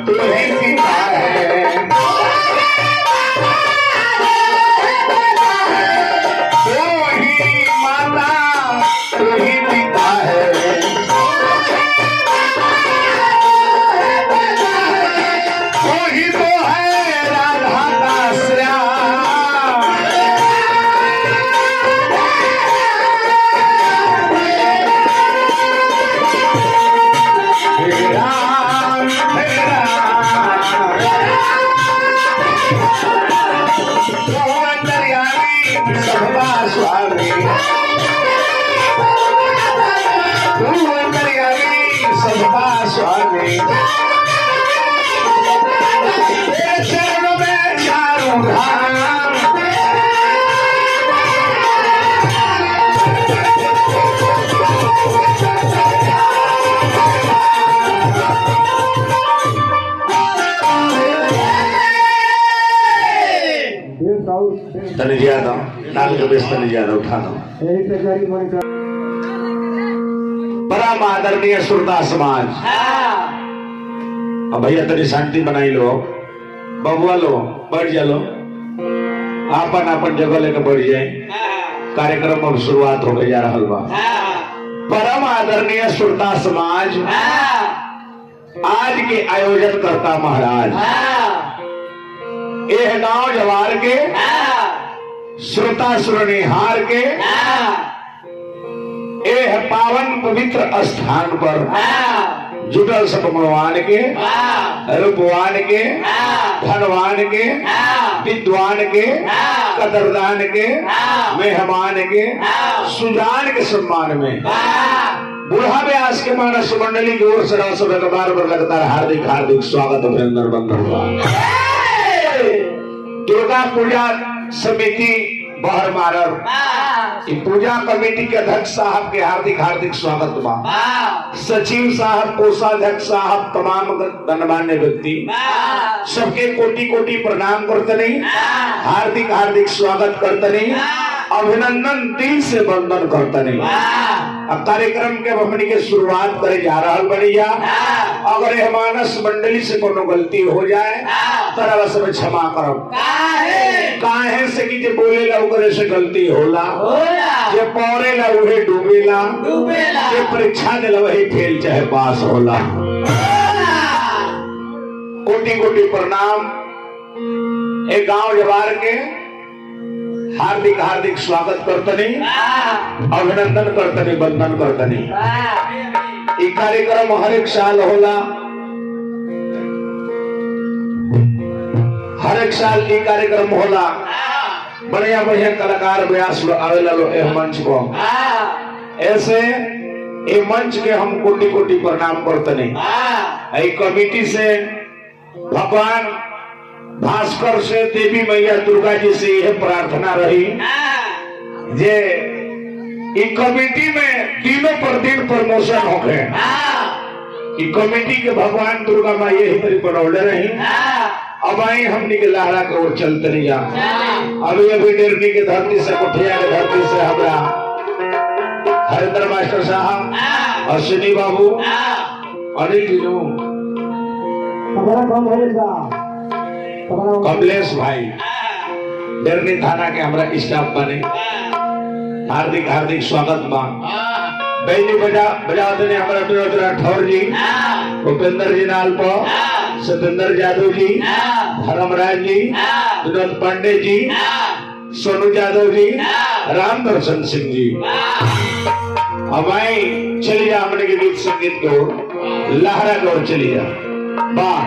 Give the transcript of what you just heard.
तू ही पिता है, तू ही माता, तू ही पिता है, तू ही तो है राधा का श्याम। हे राम हे राम, तू अंतर्यामी सर्वा स्वामी, तू अंतर्यामी सर्वा स्वामी, तेरे चरणों में चारों धाम। तने ज्यादा नाल के बेस तने ज्यादा उठा दो। परम आदरणीय श्रोता समाज, अब भैया तनी शांति बनाई लो, बबुआ लो, बढ़ जा लो, आपन आपन जगह लेकर बढ़ जाए। कार्यक्रम अब शुरुआत हो गई जा रहा बा। परम आदरणीय श्रोता समाज, आज के आयोजन करता महाराज, यह गांव जवार के श्रोता सुरनिहार के यह पावन पवित्र स्थान पर जुटल सब गुणवान के, रूपवान के, धनवान के, विद्वान के, कदरदान के, मेहमान के, सुजान के सम्मान में बूढ़ा व्यास के मानस मंडली की ओर से सब बार बार लगातार हार्दिक हार्दिक स्वागत अभिनंदन बंधन। दुर्गा पूजा समिति बहर मारब, पूजा कमेटी के अध्यक्ष साहब के हार्दिक हार्दिक स्वागत बा। सचिव साहब, कोषाध्यक्ष साहब, तमाम गणमान्य व्यक्ति सबके कोटि कोटि प्रणाम करते नहीं, हार्दिक हार्दिक स्वागत करते नहीं, अभिनंदन दिल से वंदन करते नहीं। अब कार्यक्रम के हमनी के शुरुआत करे जा रहा बढ़िया। अगर यह मानस मंडली से कोनो गलती हो जाए तरह सब क्षमा करो। काहे से कि जे बोलेला ओकरे से गलती होला, जे पौरेला उहे डूबेला, जे परीक्षा देला वही फेल चाहे पास होला। कोटि कोटि प्रणाम। एक गांव जवार के हार्दिक हार्दिक स्वागत करतनी, अभिनंदन करतनी, वंदन करतनी। ये कार्यक्रम हर एक साल होला, हर एक साल ये कार्यक्रम होला। बढ़िया बढ़िया कलाकार व्यास आवेला लो ए मंच को। ऐसे ये मंच के हम कोटि कोटि प्रणाम करतनी। ये कमेटी से भगवान भास्कर से, देवी मैया दुर्गा जी से यह प्रार्थना रही जे इस कमेटी में दिनों पर दिन प्रमोशन हो गए। इस कमेटी के भगवान दुर्गा माँ यही तरी बनौले रही। अब आई हमने के लहरा के ओर चलते नहीं जा। अभी अभी डेरनी के धरती से, कुठिया के धरती से हमरा हरिंदर मास्टर साहब, अश्विनी बाबू, अनिल जी, कमलेश भाई, डेरनी थाना के हमारा स्टाफ बने, हार्दिक हार्दिक स्वागत बा। बैली बजा देने हमारा ठौर जी, भूपेंद्र जी नाल पर, सतेंद्र यादव जी, धर्मराज जी, विनोद पांडे जी, सोनू यादव जी, राम दर्शन सिंह जी। अब आई चली जा हमने के गीत संगीत को लहरा की ओर चली जा। वाह